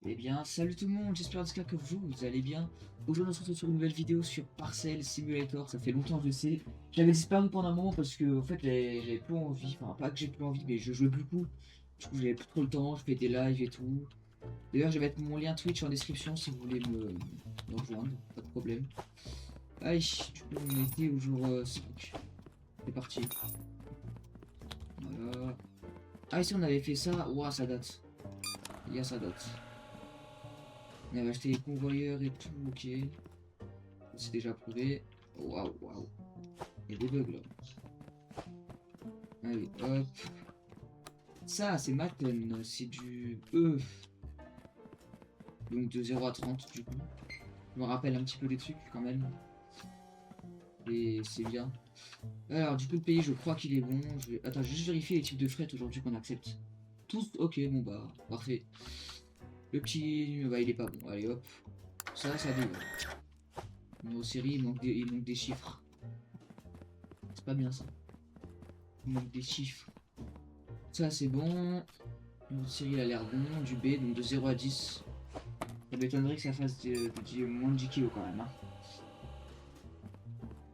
Eh bien, salut tout le monde, j'espère en tout cas que vous allez bien. Aujourd'hui, on se retrouve sur une nouvelle vidéo sur Parcel Simulator. Ça fait longtemps, je sais. J'avais disparu pendant un moment parce que, en fait, j'avais plus envie. Enfin, pas que j'ai plus envie, mais je jouais beaucoup. Du coup, j'avais plus trop le temps, je fais des lives et tout. D'ailleurs, je vais mettre mon lien Twitch en description si vous voulez me rejoindre, pas de problème. Allez, du coup, on était au jour 5. C'est parti. Voilà. Ah, ici, on avait fait ça. Ouah, ça date. Il y a ça date. On avait acheté les convoyeurs et tout, ok. C'est déjà prouvé. Waouh, waouh. Il y a des bugs là. Allez, hop. Ça, c'est Matten. C'est du E. Donc de 0 à 30 du coup. Je me rappelle un petit peu des trucs quand même. Et c'est bien. Alors, du coup, le pays, je crois qu'il est bon. Attends, je vais juste vérifier les types de fret aujourd'hui qu'on accepte. Tous, ok, bon bah, parfait. Le petit, bah, il est pas bon. Allez, hop. Ça dégueule. Nos séries, il manque des chiffres. C'est pas bien ça. Il manque des chiffres. Ça, c'est bon. Notre série, il a l'air bon. Du B, donc de 0 à 10. Ça m'étonnerait que ça fasse moins de 10 kilos quand même. Hein.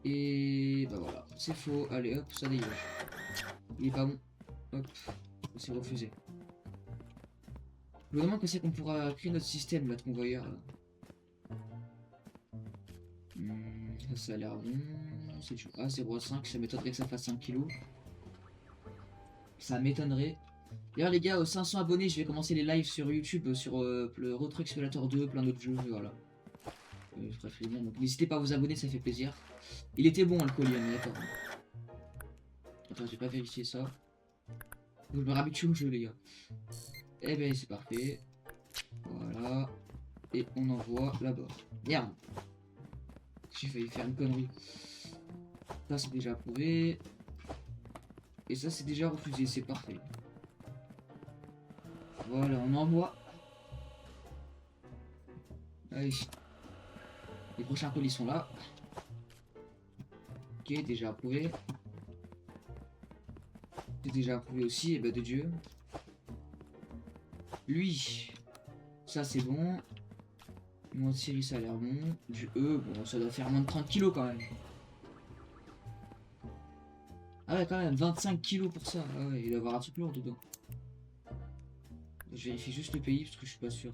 Et bah voilà, c'est faux. Allez hop, ça dégage. Il est pas bon. Hop, c'est refusé. Je me demande quand c'est qu'on pourra créer notre système là de convoyeur. Là. Ça a l'air bon. C'est du A 0,5. Ça m'étonnerait que ça fasse 5 kilos. Ça m'étonnerait. D'ailleurs les gars, aux 500 abonnés, je vais commencer les lives sur YouTube sur le Road Truck Simulator 2, plein d'autres jeux, voilà. Donc n'hésitez pas à vous abonner, ça fait plaisir. Il était bon hein, le collier, mais d'accord. Attends, j'ai pas vérifié ça. Je me réhabitue au jeu les gars. Eh ben c'est parfait. Voilà. Et on envoie là-bas. Merde. J'ai failli faire une connerie. Ça c'est déjà approuvé. Et ça c'est déjà refusé, c'est parfait. Voilà, on envoie. Allez. Les prochains colis sont là. Ok, déjà approuvé. C'est déjà approuvé aussi, et bah de Dieu. Lui, ça c'est bon. Moi de série ça a l'air bon. Du E, bon ça doit faire moins de 30 kilos quand même. Ah ouais quand même, 25 kilos pour ça. Ah ouais, il doit y avoir un truc lourd dedans. Je vérifie juste le pays parce que je suis pas sûr.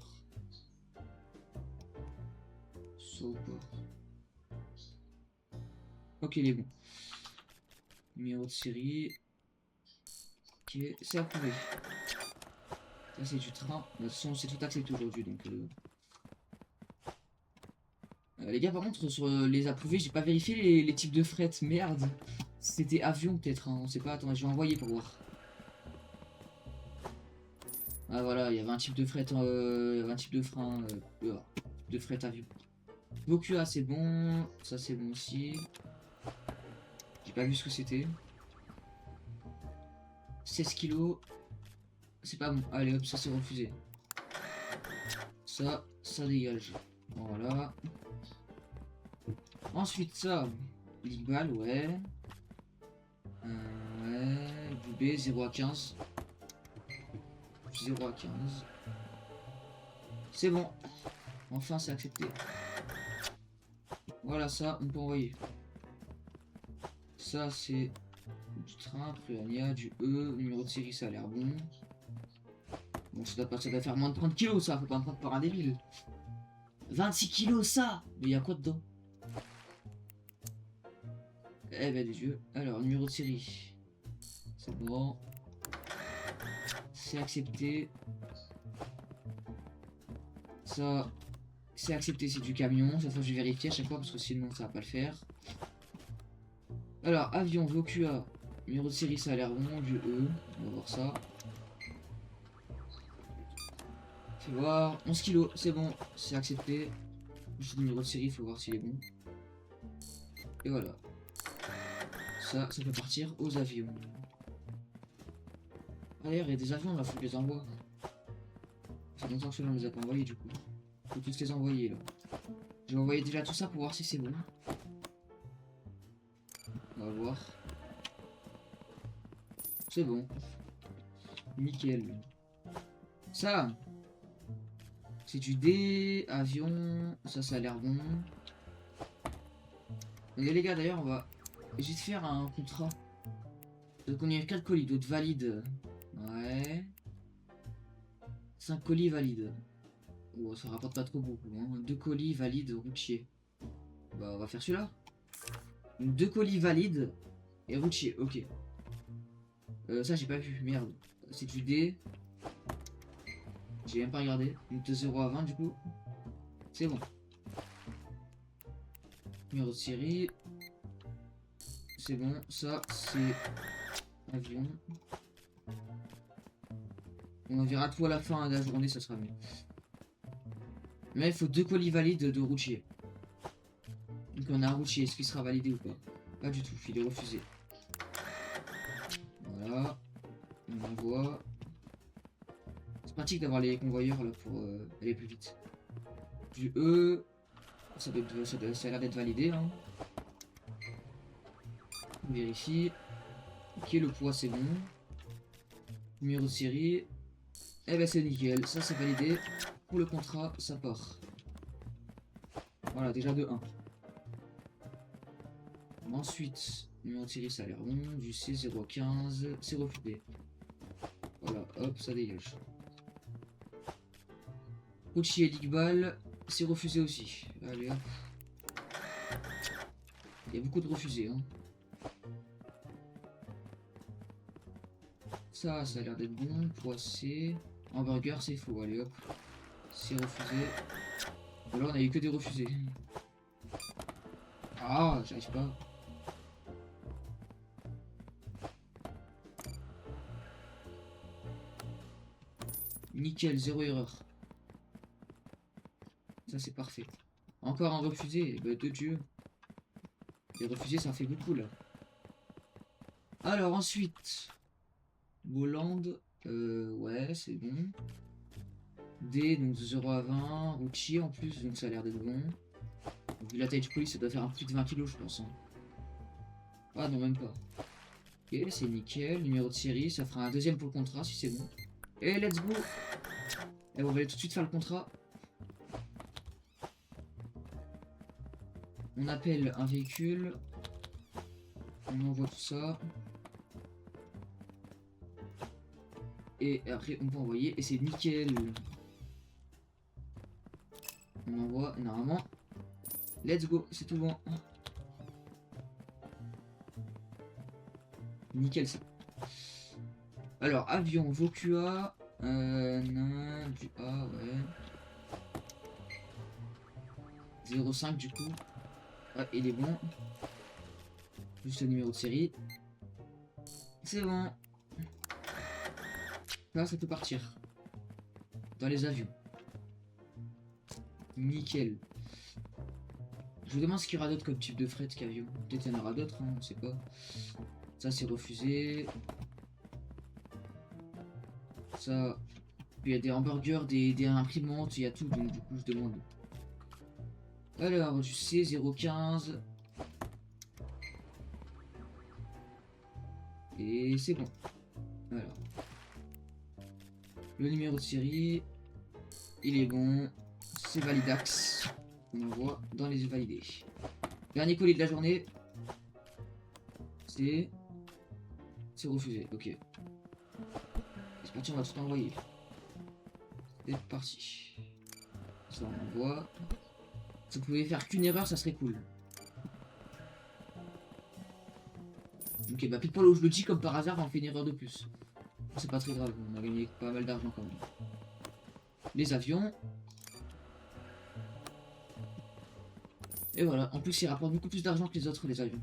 Ok, il est bon. Numéro de série. Ok, c'est approuvé. Ça, c'est du train. De toute façon, c'est tout accepté aujourd'hui. Donc, les gars, par contre, sur les approuvés, j'ai pas vérifié les types de fret. Merde. C'était avion, peut-être. Hein. On sait pas. Attends, je vais envoyer pour voir. Ah, voilà, il y avait un type de fret. Il y avait un type de frein. De fret avion. Bokua, c'est bon. Ça, c'est bon aussi. J'ai pas vu ce que c'était. 16 kilos. C'est pas bon. Allez, hop, ça, c'est refusé. Ça dégage. Voilà. Ensuite, ça. Ligbal, ouais. Ouais. Du B, 0 à 15. 0 à 15. C'est bon. Enfin, c'est accepté. Voilà, ça, on peut envoyer. Ça, c'est du train, Préania, du E. Numéro de série, ça a l'air bon. Bon, ça doit faire moins de 30 kilos, ça. Faut pas me prendre par un débile. 26 kilos, ça. Mais il y a quoi dedans? Eh ben, des yeux. Alors, numéro de série. C'est bon. C'est accepté. Ça, c'est accepté, c'est du camion. Cette fois, je vais vérifier à chaque fois parce que sinon, ça va pas le faire. Alors, avion, Vokua. Numéro de série, ça a l'air bon. Du E. On va voir ça. Fais voir. 11 kilos, c'est bon. C'est accepté. Juste le numéro de série, il faut voir s'il est bon. Et voilà. Ça peut partir aux avions. D'ailleurs, il y a des avions là, faut que je les envoie. Ça fait longtemps que ceux-là, on les a pas envoyés du coup. Faut tous les envoyer là. Je vais envoyer déjà tout ça pour voir si c'est bon. On va voir. C'est bon. Nickel. Ça, C'est du D, avion, ça a l'air bon. Et les gars, d'ailleurs, on va juste faire un contrat. Donc on y a 4 colis, d'autres valides. Ouais. 5 colis valides. Oh, ça rapporte pas trop beaucoup. Hein. 2 colis valides routier. Bah on va faire celui-là. 2 colis valides et routier, ok. Ça j'ai pas vu, merde. C'est du D. J'ai même pas regardé. Donc de 0 à 20 du coup. C'est bon. Numéro de série. C'est bon. Ça c'est avion. On verra tout à la fin de la journée, ça sera mieux. Mais il faut 2 colis valides de routier. Donc on a un routier, est-ce qu'il sera validé ou pas? Pas du tout, il est refusé. Voilà. On envoie. C'est pratique d'avoir les convoyeurs là pour aller plus vite. Du E. Ça a l'air d'être validé. Hein. On vérifie. Ok, le poids c'est bon. Numéro de série. Eh ben c'est nickel, ça c'est validé. Pour le contrat, ça part. Voilà, déjà de 1. Ensuite, numéro de série, ça a l'air bon. Du C015, c'est refusé. Voilà, hop, ça dégage. Routier Ligbal, c'est refusé aussi. Allez hop. Il y a beaucoup de refusés. Hein. Ça a l'air d'être bon. Poissé. Hamburger, c'est faux. Allez hop. C'est refusé. Alors, on a eu que des refusés. Ah, j'arrive pas. Nickel, 0 erreur. Ça, c'est parfait. Encore un refusé. Bah, de Dieu. Les refusés, ça fait beaucoup, là. Alors, ensuite. Bolland. Ouais, c'est bon. D, donc de 0 à 20. Routier, en plus, donc ça a l'air d'être bon. Donc, vu la taille du colis, ça doit faire un plus de 20 kg, je pense. Hein. Ah, non, même pas. Ok, c'est nickel. Numéro de série, ça fera un deuxième pour le contrat, si c'est bon. Et let's go. Et on va aller tout de suite faire le contrat. On appelle un véhicule. On envoie tout ça. Et après on peut envoyer. Et c'est nickel. On envoie normalement. Let's go, c'est tout bon. Nickel ça. Alors avion, Vokua. Non, du A, ouais. 0,5 du coup. Ah, il est bon. Juste le numéro de série. C'est bon. Là, ça peut partir. Dans les avions. Nickel. Je me demande ce qu'il y aura d'autre comme type de fret qu'avion. Peut-être qu'il y en aura d'autres, hein, on sait pas. Ça, c'est refusé. Ça. Il y a des hamburgers, des imprimantes, il y a tout, donc du coup, je demande. Alors, du C015. Et c'est bon. Alors. Le numéro de série. Il est bon. C'est validax. On envoie dans les validés. Dernier colis de la journée. C'est refusé. Ok. C'est parti, on va tout envoyer. C'est parti. Ça on envoie. Si vous pouvez faire qu'une erreur, ça serait cool. Ok, bah pile poil où je le dis, comme par hasard, on fait une erreur de plus. C'est pas très grave, on a gagné pas mal d'argent quand même. Les avions. Et voilà, en plus ils rapportent beaucoup plus d'argent que les autres, les avions.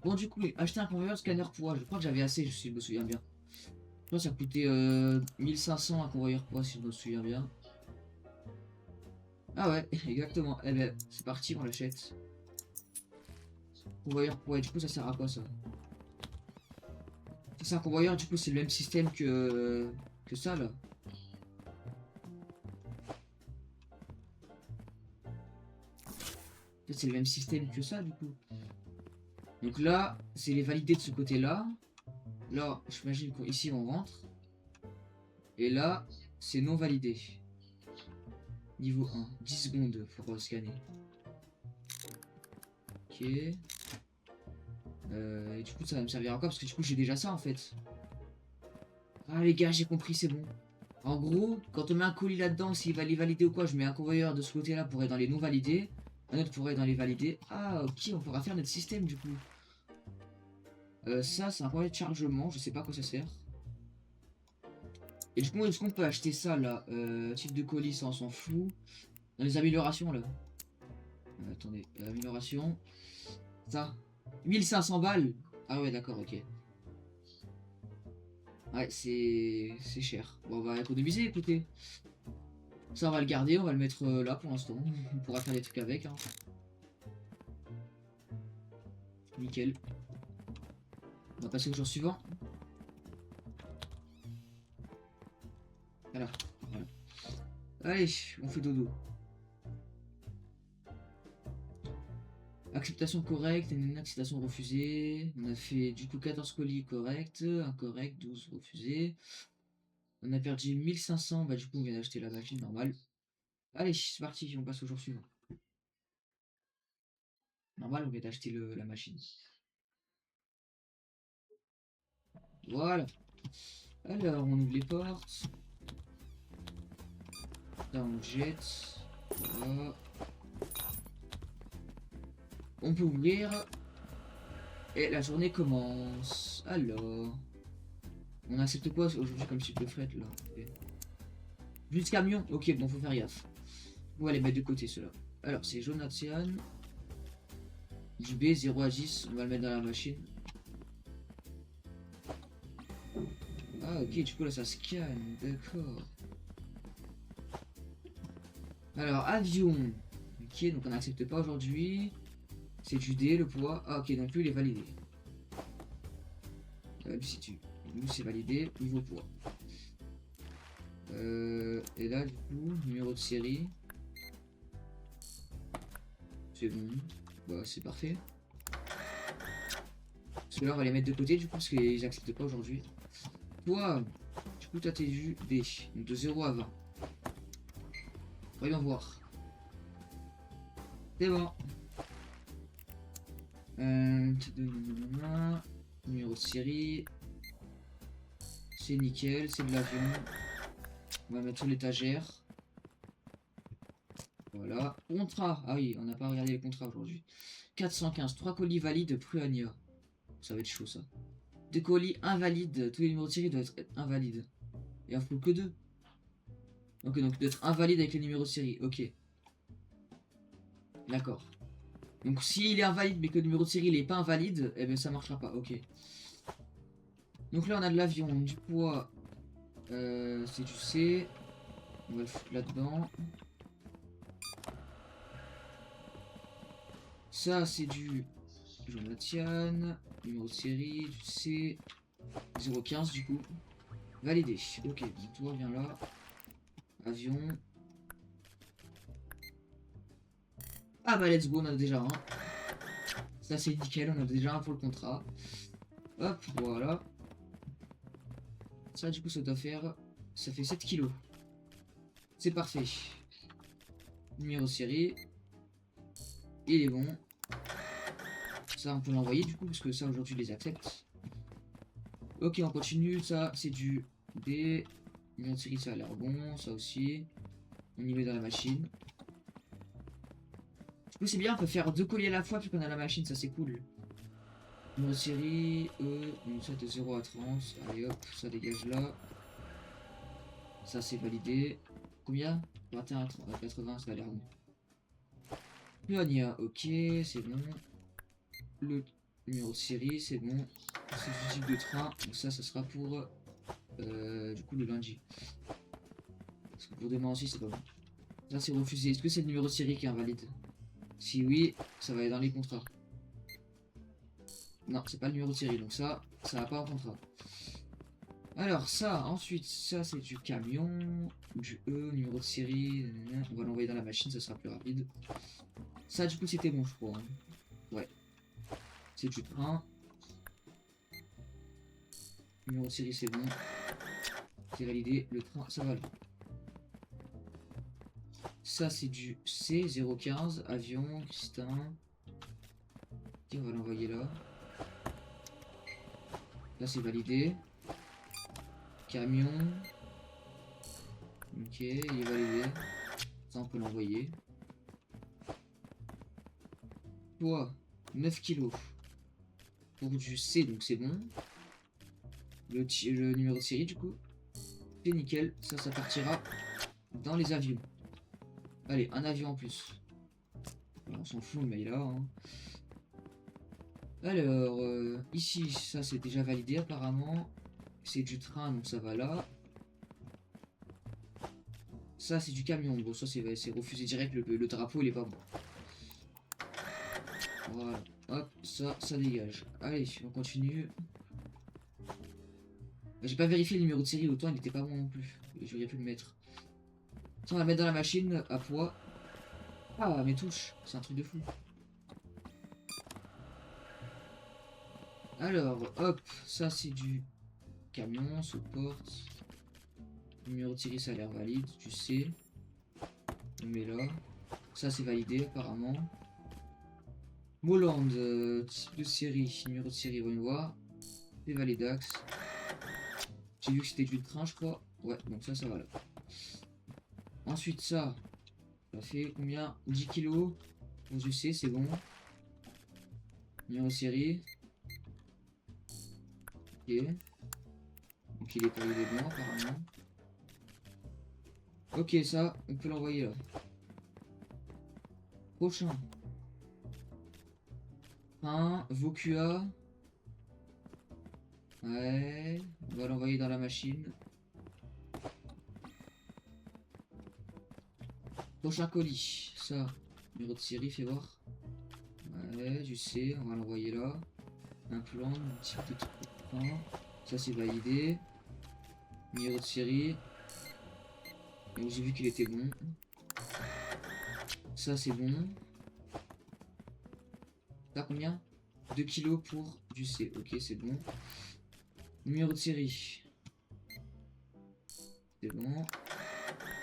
Bon du coup, acheter un convoyeur scanner poids, je crois que j'avais assez, si je me souviens bien. Je crois que ça coûtait 1500 un convoyeur poids, si je me souviens bien. Ah ouais, exactement. Eh ben, c'est parti, on l'achète. Convoyeur poids, du coup ça sert à quoi ça? C'est un convoyeur, du coup c'est le même système que ça là. C'est le même système que ça du coup. Donc là, c'est les validés de ce côté-là. Là, j'imagine qu'ici on rentre. Et là, c'est non validé. Niveau 1. 10 secondes pour scanner. Ok. Et du coup, ça va me servir encore parce que du coup, j'ai déjà ça en fait. Ah, les gars, j'ai compris, c'est bon. En gros, quand on met un colis là-dedans, s'il va les valider ou quoi, je mets un convoyeur de ce côté-là pour être dans les non validés. Un autre pour être dans les validés. Ah, ok, on pourra faire notre système du coup. Ça, c'est un convoyeur de chargement, je sais pas à quoi ça sert. Et du coup, est-ce qu'on peut acheter ça là type de colis, ça on s'en fout. Dans les améliorations là. Attendez, amélioration. Ça. 1500 balles. Ah ouais, d'accord, ok. Ouais, c'est cher. Bon, on va économiser, écoutez. Ça, on va le garder, on va le mettre là pour l'instant. On pourra faire des trucs avec. Hein. Nickel. On va passer au jour suivant. Voilà. Voilà. Allez, on fait dodo. Acceptation correcte, une acceptation refusée. On a fait du coup 14 colis corrects, incorrect, 12 refusés. On a perdu 1500, bah du coup on vient d'acheter la machine normale. Allez, c'est parti, on passe au jour suivant. Normal, on vient d'acheter la machine. Voilà. Alors, on ouvre les portes. Là, on jette. Voilà. On peut ouvrir. Et la journée commence. Alors. On accepte quoi aujourd'hui comme type de fret là? Juste camion. Ok, bon, faut faire gaffe. On va les mettre de côté ceux-là. Alors, c'est Jonathan. Du B, 0 à 10. On va le mettre dans la machine. Ah, ok, du coup là ça scanne. D'accord. Alors, avion. Ok, donc on n'accepte pas aujourd'hui. C'est du D, le poids. Ah, ok, donc lui il est validé. Lui c'est validé. Niveau poids. Et là, du coup, numéro de série. C'est bon. Bah, c'est parfait. Parce que là, on va les mettre de côté, du coup, parce qu'ils n'acceptent pas aujourd'hui. Toi, du coup, t'as tes vues D. Donc de 0 à 20. Voyons voir. C'est bon. Numéro de série. C'est nickel, c'est de l'avion. On va mettre sur l'étagère. Voilà. Contrat. Ah oui, on n'a pas regardé les contrats aujourd'hui. 415. 3 colis valides Pruania. Ça va être chaud ça. 2 colis invalides. Tous les numéros de série doivent être invalides. Et on faut que 2. Ok, donc d'être invalide avec les numéros de série. Ok. D'accord. Donc s'il est invalide mais que le numéro de série il est pas invalide, eh bien ça marchera pas. Ok. Donc là on a de l'avion, du poids. C'est du C. On va le foutre là-dedans. Ça c'est du Jonathan. Numéro de série, du C. 015 du coup. Validé. Ok, donc toi viens là. Avion. Ah bah let's go, on en a déjà un. Ça c'est nickel, on a déjà un pour le contrat. Hop, voilà. Ça du coup ça doit faire... Ça fait 7 kilos. C'est parfait. Numéro de série. Il est bon. Ça on peut l'envoyer du coup parce que ça aujourd'hui je les accepte. Ok on continue. Ça c'est du D. Numéro de série ça a l'air bon. Ça aussi. On y met dans la machine. Du coup c'est bien, on peut faire 2 colis à la fois puis qu'on a la machine, ça c'est cool. Numéro de série E. Donc ça de 0 à 30. Allez hop, ça dégage là. Ça c'est validé. Combien? 21 à 80, ça a l'air bon. Pionia, ok, c'est bon. Le numéro de série, c'est bon. C'est du type de train, donc ça sera pour du coup le lundi. Parce que pour demain aussi, c'est pas bon. Ça c'est refusé. Est-ce que c'est le numéro de série qui est invalide? Si oui, ça va être dans les contrats. Non, c'est pas le numéro de série, donc ça va pas en contrat. Alors ça, ensuite, ça c'est du camion, du E, numéro de série, on va l'envoyer dans la machine, ça sera plus rapide. Ça du coup c'était bon je crois. Hein. Ouais. C'est du train. Numéro de série c'est bon. C'est validé, le train ça va. Ça, c'est du C015. Avion, Christin. Ok, on va l'envoyer là. Là, c'est validé. Camion. Ok, il est validé. Ça, on peut l'envoyer. Poids, 9 kilos. Pour du C, donc c'est bon. Le numéro de série, du coup. C'est nickel. Ça partira dans les avions. Allez, un avion en plus. Alors, on s'en fout, mais il est là. Hein. Alors, ici, ça c'est déjà validé apparemment. C'est du train, donc ça va là. Ça, c'est du camion. Bon, ça, c'est refusé direct. Le drapeau, il est pas bon. Voilà. Hop, ça dégage. Allez, on continue. J'ai pas vérifié le numéro de série, autant il n'était pas bon non plus. J'aurais pu le mettre. Ça, on va le mettre dans la machine à poids. Ah, mes touches, c'est un truc de fou. Alors, hop, ça c'est du camion, support. Numéro de série, ça a l'air valide, tu sais. On met là. Ça c'est validé apparemment. Moland, type de série, numéro de série, voyons voir. C'est validax. J'ai vu que c'était du train, je crois. Ouais, donc ça va là. Ensuite, ça fait combien? 10 kilos. Bon, je sais, c'est bon. Numéro de série. Ok. Donc il est pas bon apparemment. Ok, ça, on peut l'envoyer là. Prochain. Un Vokua. Ouais, on va l'envoyer dans la machine. Prochain colis. Ça, numéro de série, fais voir. Ouais, je sais, on va l'envoyer là. Un plan, un type de truc. Ça, c'est validé. Numéro de série. Donc j'ai vu qu'il était bon. Ça, c'est bon. T'as combien? 2 kilos pour du C. Ok, c'est bon. Numéro de série. C'est bon.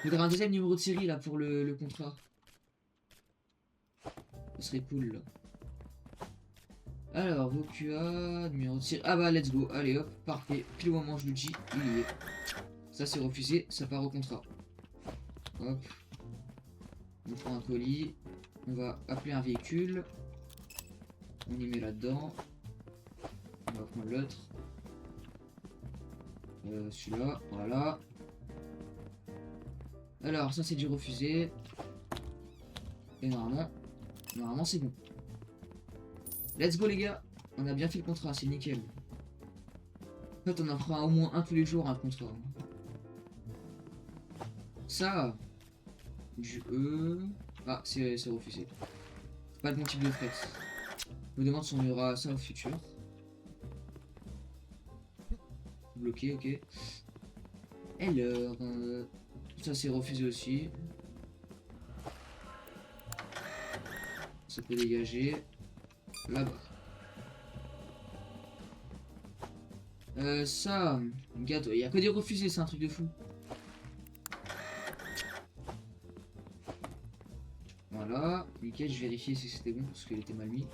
Il faudrait un deuxième numéro de série là pour le contrat. Ce serait cool là. Alors, Vokua, numéro de série. Ah bah, let's go. Allez hop, parfait. Pile au moment où je le dis, il y est. Ça c'est refusé, ça part au contrat. Hop. On prend un colis. On va appeler un véhicule. On y met là-dedans. On va prendre l'autre. Celui-là, voilà. Alors, ça c'est du refusé. Et normalement c'est bon. Let's go les gars. On a bien fait le contrat, c'est nickel. En fait, on en fera au moins un tous les jours, un contrat. Ça, du E. Ah, c'est refusé. Pas le bon type de fret. Je me demande si on y aura ça au futur. Bloqué, ok. Alors, ça c'est refusé aussi. Ça peut dégager. Là-bas. Ça, gâteau. Il n'y a que des refusés, c'est un truc de fou. Voilà, nickel, je vérifiais si c'était bon parce qu'il était mal mis.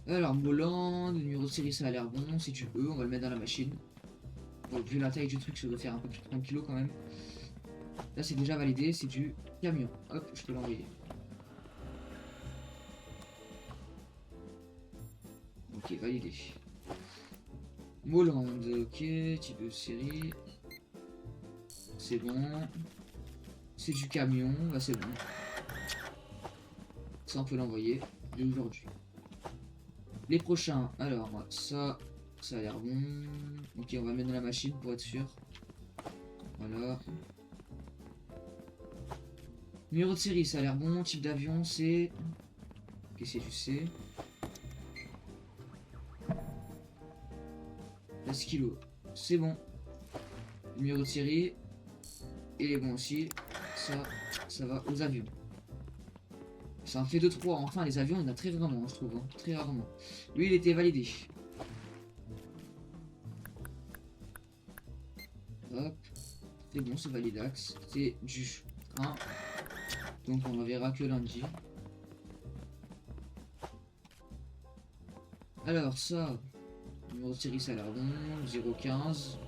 Alors, Moland, le numéro de série ça a l'air bon, c'est du E, on va le mettre dans la machine. Bon, vu la taille du truc, ça doit faire un peu plus de 30 kg quand même. Là, c'est déjà validé, c'est du camion. Hop, je peux l'envoyer. Ok, validé. Moland, ok, type de série. C'est bon. C'est du camion, bah c'est bon. Ça, on peut l'envoyer dès aujourd'hui. Les prochains, alors, ça a l'air bon. Ok, on va mettre dans la machine pour être sûr. Voilà. Numéro de série, ça a l'air bon. Type d'avion, c'est... Qu'est-ce que tu sais? 13 kilos. C'est bon. Numéro de série. Il est bon aussi. Ça va aux avions. Ça en fait 2-3. Enfin, les avions, il y en a très rarement, je trouve. Hein. Très rarement. Lui, il était validé. Hop. C'est bon, c'est validax. C'est du train. Donc on ne verra que lundi. Alors ça, numéro de série ça a l'air bon, 015.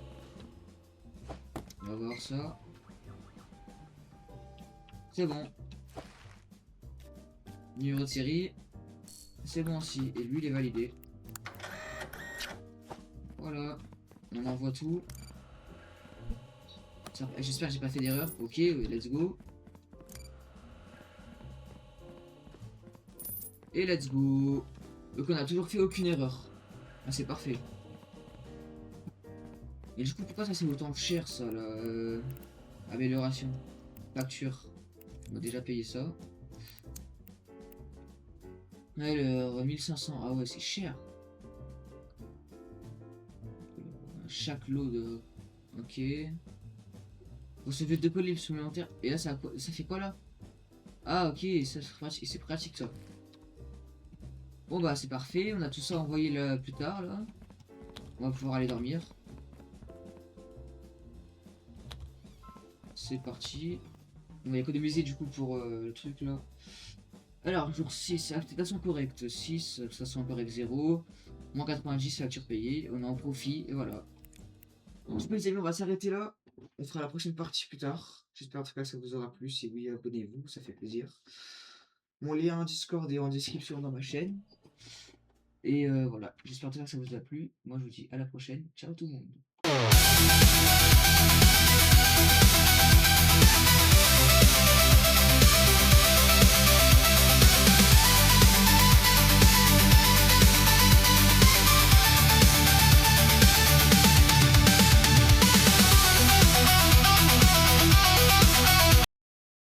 On va voir ça. C'est bon. Numéro de série, c'est bon aussi. Et lui il est validé. Voilà. On envoie tout. J'espère que j'ai pas fait d'erreur. Ok, let's go. Et let's go. Donc on a toujours fait aucune erreur. Ah c'est parfait. Et du coup pourquoi ça c'est autant cher ça là amélioration. Facture. On a déjà payé ça. Alors 1500. Ah ouais c'est cher. Chaque lot de. Ok. Recevez deux colis supplémentaires. Et là ça fait quoi là? Ah ok, ça c'est pratique ça. Bon bah c'est parfait, on a tout ça envoyé là plus tard là. On va pouvoir aller dormir. C'est parti. On va économiser du coup pour le truc là. Alors, jour 6, activation correcte. 6, station correcte 0. Moins 90, facture payée. On est en profit et voilà. Bon, du coup les amis, on va s'arrêter là. On fera la prochaine partie plus tard. J'espère en tout cas que ça vous aura plu. Si oui, abonnez-vous, ça fait plaisir. Mon lien Discord est en description dans ma chaîne. Et voilà, j'espère en tout cas que ça vous a plu. Moi je vous dis à la prochaine. Ciao tout le monde.